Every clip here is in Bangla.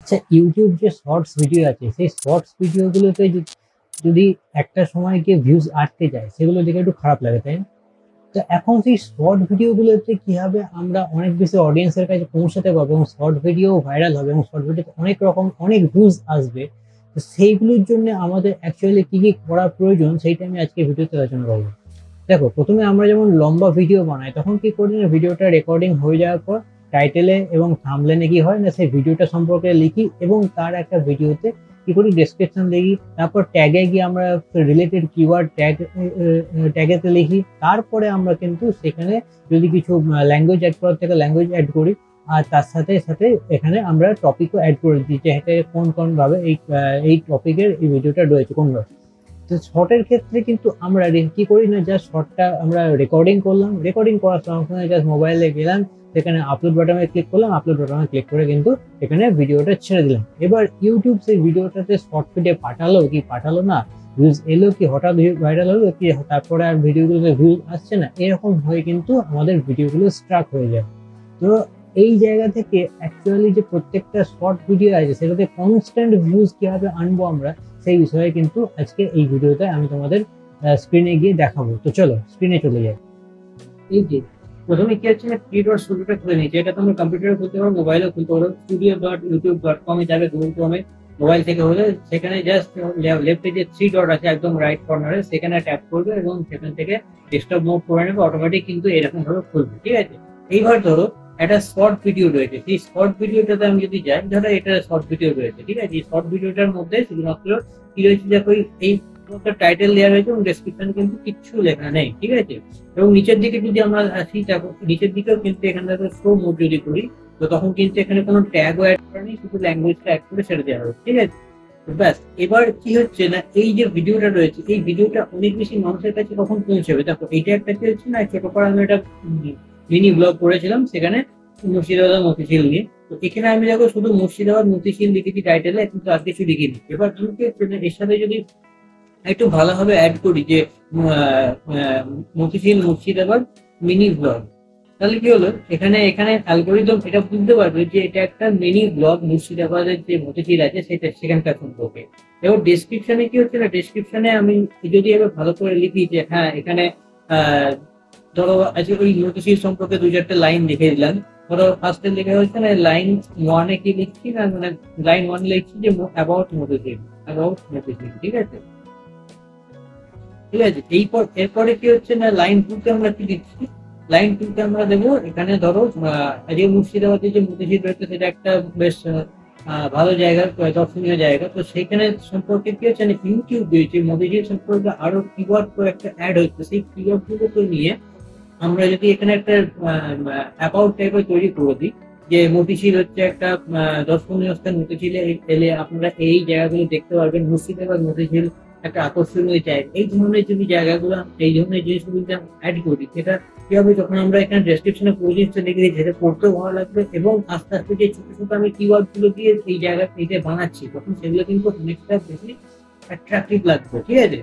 আচ্ছা, ইউটিউব যে শর্টস ভিডিও আছে সেই শর্টস ভিডিওগুলোতে যদি একটা সময় গিয়ে ভিউজ আটকে যায় সেগুলো দেখে একটু খারাপ লাগে, তাই না? তো এখন সেই শর্ট ভিডিওগুলোতে কিভাবে আমরা অনেক বেশি অডিয়েন্সের কাছে পৌঁছাতে পারবো এবং শর্ট ভিডিও ভাইরাল হবে এবং শর্ট ভিডিওতে অনেক রকম অনেক ভিউজ আসবে, তো সেইগুলোর জন্য আমাদের অ্যাকচুয়ালি কি কি করা প্রয়োজন সেইটা আমি আজকে ভিডিওতে আলোচনা করবো। দেখো, প্রথমে আমরা যেমন লম্বা ভিডিও বানাই তখন কি করি না, ভিডিওটা রেকর্ডিং হয়ে যাওয়ার পর টাইটেলে এবং থাম্বনেলে কি হয় না, সেই ভিডিওটা সম্পর্কে লিখি এবং তার একটা ভিডিওতে কি করি ডেসক্রিপশন লিখি, তারপর ট্যাগে গিয়ে আমরা রিলেটেড কিওয়ার্ড ট্যাগেতে লিখি, তারপরে আমরা কিন্তু সেখানে যদি কিছু ল্যাঙ্গুয়েজ অ্যাড করার থেকে ল্যাঙ্গুয়েজ অ্যাড করি, আর তার সাথে সাথে এখানে আমরা টপিকও অ্যাড করে দিই যে এটা কোন ভাবে এই টপিকের এই ভিডিওটা রয়েছে কোনভাবে। তো শর্টের ক্ষেত্রে কিন্তু আমরা কি করি না, জাস্ট শর্টটা আমরা রেকর্ডিং করলাম, রেকর্ডিং করার সঙ্গে সঙ্গে জাস্ট মোবাইলে গেলাম, সেখানে আপলোড বাটনে ক্লিক করলাম, আপলোড বাটনে ক্লিক করে কিন্তু এখানে ভিডিওটা ছেড়ে দিলাম। এবার ইউটিউব সেই ভিডিওটাতে শর্ট ফিডে পাঠালো কি পাঠালো না, ভিউজ এলো কি হঠাৎ ভাইরাল হলো কি, তারপরে আর ভিডিওগুলোতে ভিউজ আসছে না, এরকম হয়ে কিন্তু আমাদের ভিডিওগুলো স্ট্রাক হয়ে যায়। তো এই জায়গা থেকে অ্যাকচুয়ালি যে প্রত্যেকটা শর্ট ভিডিও আছে সেটাতে কনস্ট্যান্ট ভিউজ কিভাবে আনবো আমরা, সেই বিষয়ে কিন্তু আজকে এই ভিডিওতে আমি তোমাদের স্ক্রিনে গিয়ে দেখাবো। তো চলো স্ক্রিনে চলে যাই। এই যে প্রথমে কি হচ্ছে না, ক্রিয়েটর স্টুডিওটা খুলে নিয়েছে, এটা তোমরা কম্পিউটারে খুলতে পারো, মোবাইলেও খুলতে পারো। studio.youtube.com এ যাবে গুগল ক্রোমে, মোবাইল থেকে হলে সেখানে জাস্ট লেফটে যে 3 ডট আছে একদম রাইট কর্নারে, সেখানে ট্যাপ করবে এবং সেখান থেকে ডেস্কটপ মুভ করে নেবে, অটোমেটিক কিন্তু এরকম ভাবে খুলবে। ঠিক আছে, এইবার ধরো একটা শর্ট ভিডিও রয়েছে, সেই শর্ট ভিডিওটাতে আমি যদি যাই, ধরো এটা শর্ট ভিডিও রয়েছে, ঠিক আছে, এই শর্ট ভিডিওটার মধ্যে শুধুমাত্র কি রয়েছে দেখো, এই টাইটেল দেওয়া রয়েছে এবং ডেসক্রিপশন কিন্তু কিচ্ছু লেখা নেই। ঠিক আছে, এবং নিচের দিকে যদি আমরা আসি, দেখো নিচের দিকেও কিন্তু এখানে দেখো শো মোড যদি করি, তো তখন কিন্তু এখানে কোনো ট্যাগও অ্যাড করা নেই, শুধু ল্যাঙ্গুয়েজটা অ্যাড করে ছেড়ে দেওয়া হবে। ঠিক আছে, ব্যাস। এবার কি হচ্ছে না, এই যে ভিডিওটা রয়েছে এই ভিডিওটা অনেক বেশি মানুষের কাছে কখন পৌঁছবে, দেখো এটা একটা কি হচ্ছে না, ছোট করে আমি একটা মিনি ব্লগ করেছিলাম সেখানে মুর্শিদাবাদ মতিঝিল নিয়ে। তো এখানে আমি দেখো শুধু মুর্শিদাবাদ মতিঝিল লিখেছি টাইটেলে, কিন্তু আর কিছু লিখিনি। এবার তুমি কি হচ্ছে না, এর সাথে যদি একটু ভালোভাবে অ্যাড করি যে মতিঝিল মুর্শিদাবাদ মিনি ব্লগ, তাহলে কি হলো, এখানে এখানে অ্যালগোরিদম এটা বুঝতে পারবে যে এটা একটা মিনি ব্লগ মুর্শিদাবাদের যে মতিঝিল আছে সেটা সেখানকার সম্পর্কে। এবার ডেসক্রিপশনে কি হচ্ছে না, ডেসক্রিপশনে আমি যদি এবার ভালো করে লিখি যে হ্যাঁ এখানে ধরো আজকে ওই মতিঝিল সম্পর্কে 2-4টে লাইন লিখে দিলাম। ধরো ফার্স্টে লেখা হচ্ছে না, লাইন 1-এ কি লিখছি না, মানে লাইন 1 লিখছি যে অ্যাবাউট মতিঝিল, অ্যাবাউট মতিঝিল। ঠিক আছে, ঠিক আছে, এরপরে কি হচ্ছে না, লাইন 2-তে আমরা কি দিচ্ছি, লাইন 2-তে আমরা দেবো এখানে ধরো যে মুর্শিদাবাদে যে মতিঝিল রয়েছে সেটা একটা বেশ ভালো জায়গা, দর্শনীয় জায়গা। তো সেখানে সম্পর্কে কি হচ্ছে না, ইউটিউব দিয়েছে মতিঝিল সম্পর্কে আরো কিওয়ার্ড করে একটা অ্যাড হচ্ছে, সেই কিওয়ার্ড গুলো নিয়ে আমরা যদি এখানে একটা অ্যাবাউট টাইপের তৈরি করে দিই যে মতিঝিল হচ্ছে একটা দর্শনীয় স্থান, মতিঝিলে এলে আপনারা এই জায়গাগুলো দেখতে পারবেন, মুর্শিদাবাদ মতিঝিল একটা আকর্ষণীয় জায়গা, এই ধরনের যদি জায়গাগুলো, এই ধরনের জিনিসগুলো যদি অ্যাড করি, সেটা কি হবে, যখন আমরা এখানে ডেসক্রিপশনে পুরো জিনিসটা লিখে দিই সেটা পড়তেও ভালো লাগবে এবং আস্তে আস্তে যে ছোট ছোট আমি কিওয়ার্ড গুলো দিয়ে এই জায়গা এইটা বানাচ্ছি তখন সেগুলো কিন্তু অনেকটা বেশি অ্যাট্রাকটিভ লাগবে। ঠিক আছে,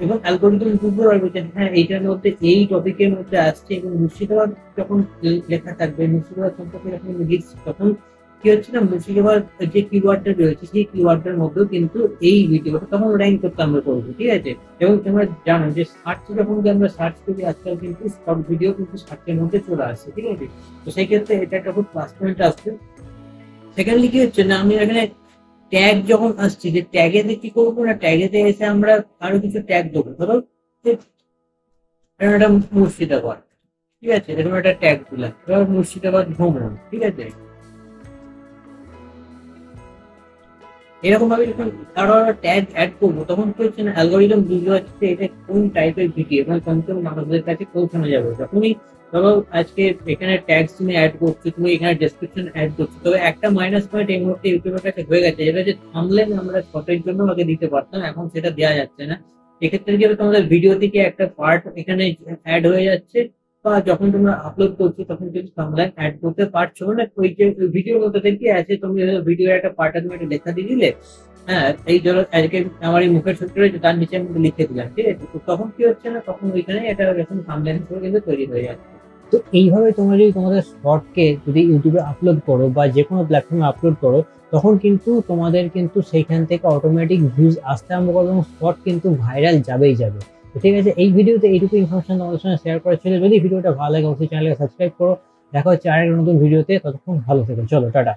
এবং অ্যালগোরিদম বুঝতে পারবে যে হ্যাঁ এইটার মধ্যে এই টপিকের মধ্যে আসছে, এবং মুর্শিদাবাদ যখন লেখা থাকবে, মুর্শিদাবাদ সম্পর্কে যখন লিখছি, তখন কি হচ্ছে না, মুর্শিদাবাদ যে কিওয়ার্ডটা রয়েছে সেই কিওয়ার্ডের মধ্যেও কিন্তু এই ভিডিওটা তখন র্যাঙ্ক করতে আমরা করবো। ঠিক আছে, এবং তোমরা জানো যে সার্চে যখন আমরা সার্চ করি আজকাল কিন্তু শর্ট ভিডিও কিন্তু সার্চের মধ্যে চলে আসছে। ঠিক আছে, তো সেই ক্ষেত্রে এটা একটা খুব প্লাস পয়েন্ট আসছে। সেকেন্ডলি কি হচ্ছে না, আমি এখানে ট্যাগ যখন আসছে, যে ট্যাগেতে কি করবো না, ট্যাগেতে এসে আমরা আরো কিছু ট্যাগ দেবো। ধরো একটা মুর্শিদাবাদ, ঠিক আছে, এরকম একটা ট্যাগ দিলাম, এবার মুর্শিদাবাদ ভ্রমণ। ঠিক আছে, এরকম ভাবে যখন আরো ট্যাগ অ্যাড করবো তখন কি হচ্ছে না, অ্যালগোরিদম বুঝতে পারছে এটা কোন টাইপের ভিডিও এবং কোন মানুষদের কাছে পৌঁছানো যাবে। যখনই ধরো আজকে এখানে ট্যাগস তুমি অ্যাড করছো, তুমি এখানে ডেসক্রিপশন অ্যাড করছো, তবে একটা মাইনাস পয়েন্ট এই মুহূর্তে ইউটিউবের কাছে হয়ে গেছে, যেটা যে থাম্বনেল আমরা শর্টের জন্য আগে দিতে পারতাম, এখন সেটা দেওয়া যাচ্ছে না। এক্ষেত্রে কি হবে, তোমাদের ভিডিও থেকে একটা পার্ট এখানে অ্যাড হয়ে যাচ্ছে, বা যখন তোমরা আপলোড করছো তখন কিন্তু থাম্বনেল অ্যাড করতে পারছো না। ওই যে ভিডিওর মধ্যে কি আছে, তুমি ভিডিওর একটা পার্টে তুমি একটা লেখা দিয়ে দিলে, হ্যাঁ এই ধরো আজকে আমার এই মুখের সূত্র রয়েছে তার নিচে আমি লিখে দিলাম। ঠিক আছে, তো তখন কি হচ্ছে না, তখন ওইখানে এটা এরকম থাম্বনেল হিসেবে কিন্তু তৈরি হয়ে যাচ্ছে। তো এইভাবে তোমরা যদি তোমাদের শর্টকে যদি ইউটিউবে আপলোড করো বা যে কোনো প্ল্যাটফর্মে আপলোড করো, তখন কিন্তু তোমাদের কিন্তু সেইখান থেকে অটোমেটিক ভিউজ আসতে আরম্ভ করবে এবং শর্ট কিন্তু ভাইরাল যাবেই যাবে। তো ঠিক আছে, এই ভিডিওতে এইটুকু ইনফরমেশন তোমাদের সঙ্গে শেয়ার করা ছিল। যদি ভিডিওটা ভালো লাগে অবশ্যই চ্যানেলকে সাবস্ক্রাইব করো। দেখা হচ্ছে আরেকটা নতুন ভিডিওতে, ততক্ষণ ভালো থেকো, চলো টাটা।